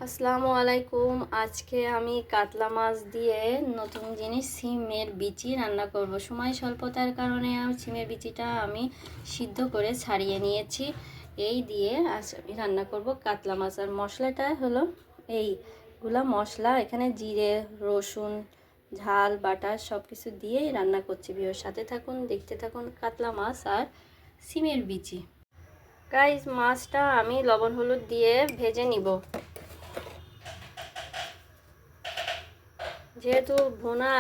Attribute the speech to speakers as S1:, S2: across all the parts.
S1: আসসালামু আলাইকুম। আজকে আমি কাতলা মাছ দিয়ে নতুন জিনিস সিমের বিচি রান্না করব। সময় স্বল্পতার কারণে সিমের বিচিটা আমি সিদ্ধ করে ছাড়িয়ে নিয়েছি। এই দিয়ে আজ আমি রান্না করব কাতলা মাছ। আর মশলাটা হলো এইগুলা মশলা, এখানে জিরে, রসুন, ঝাল বাটা সব কিছু দিয়েই রান্না করছি। ভিডিওর সাথে থাকুন, দেখতে থাকুন কাতলা মাছ আর সিমের বিচি। গাইস, মাছটা আমি লবণ হলুদ দিয়ে ভেজে নিব। যেহেতু ভুনা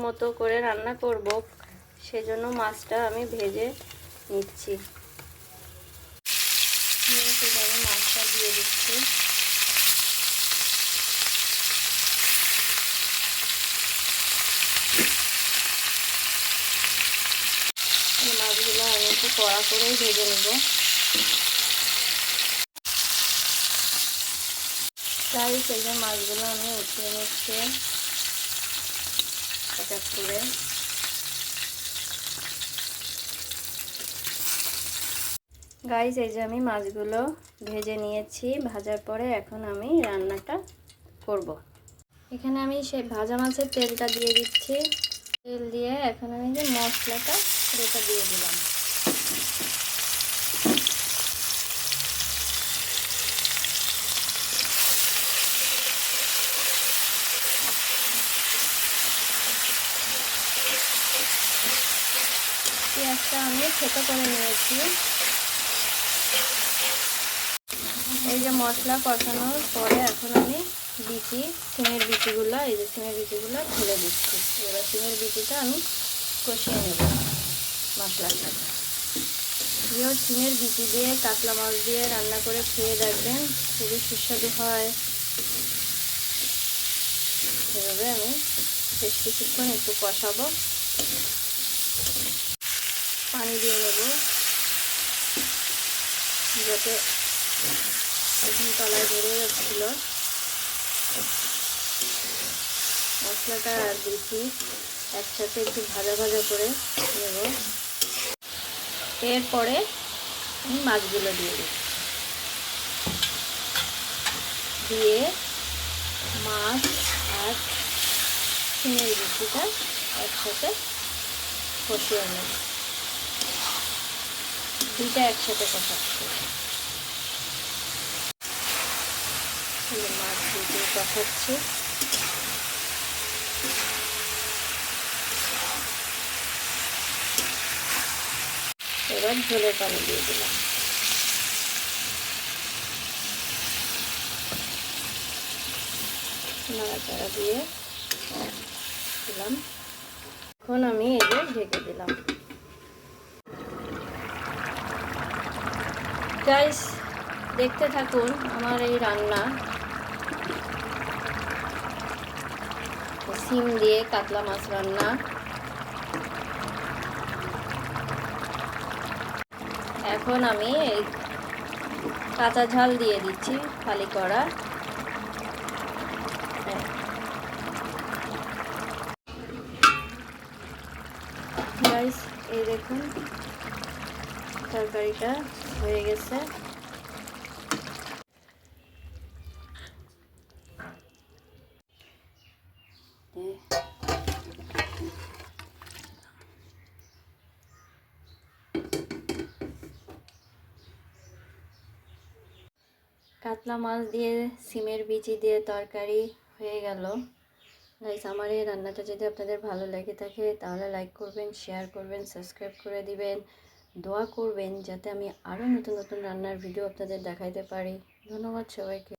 S1: মতো করে রান্না করব, সেজন্য মাছটা আমি ভেজে নিচ্ছি। মাছটা দিয়ে দিচ্ছি। এই মাছগুলো আমি একটু কড়া করেই ভেজে নেব। তাই সেই মাছগুলো আমি উঠিয়ে নিচ্ছি এক এক করে। গাইস, এই যে আমি মাছগুলো ভেজে নিয়েছি। ভাজার পরে এখন আমি রান্নাটা করব। এখানে আমি সেই ভাজা মাছের তেলটা দিয়ে দিচ্ছি। তেল দিয়ে এখন আমি যে মশলাটা সেটা দিয়ে দিলাম। পেঁয়াজটা আমি ছোটো করে নিয়েছি। এই যে মশলা কষানোর পরে এখন আমি সিমের বিচিগুলো, এই যে সিমের বিচিগুলো ঢেলে দিচ্ছি। এবার সিমের বিচিটা আমি কষিয়ে নেব মশলার সাথে। প্রিয় সিমের বিচি দিয়ে কাতলা মাছ দিয়ে রান্না করে খেয়ে দেখবেন, খুবই সুস্বাদু হয়। এভাবে আমি বেশ কিছুক্ষণ একটু কষাবো। পানি দিয়ে নেব যাতে এখন তলায় ধরে যাচ্ছিল। মশলাটা আর বিচি একসাথে একটু ভাজা ভাজা করে নেব। এরপরে আমি মাছগুলো দিয়ে দিই। দিয়ে মাছ আর সিমের বিচিটা একসাথে কষিয়ে নেব। দুইটা একসাথে কষাচ্ছি। মাছ দিয়ে কষাচ্ছি। এবার ঝোলের পানি দিয়ে দিলাম। নাড়াচাড়া দিয়ে দিলাম। এখন আমি এদের ঢেকে দিলাম। গাইস, দেখতে থাকুন আমার এই রান্না। সিম দিয়ে কাতলা মাছ রান্না। এখন আমি এই কাঁচা ঝাল দিয়ে দিচ্ছি খালি করা। গাইস, এই দেখুন তরকারিটা হয়ে গেছে। কাতলা মাছ দিয়ে সিমের বিচি দিয়ে তরকারি হয়ে গেল। গাইস, আমার এই রান্নাটা যদি আপনাদের ভালো লেগে থাকে তাহলে লাইক করবেন, শেয়ার করবেন, সাবস্ক্রাইব করে দিবেন। দোয়া করবেন যাতে আমি আরও নতুন নতুন রান্নার ভিডিও আপনাদের দেখাইতে পারি। ধন্যবাদ সবাইকে।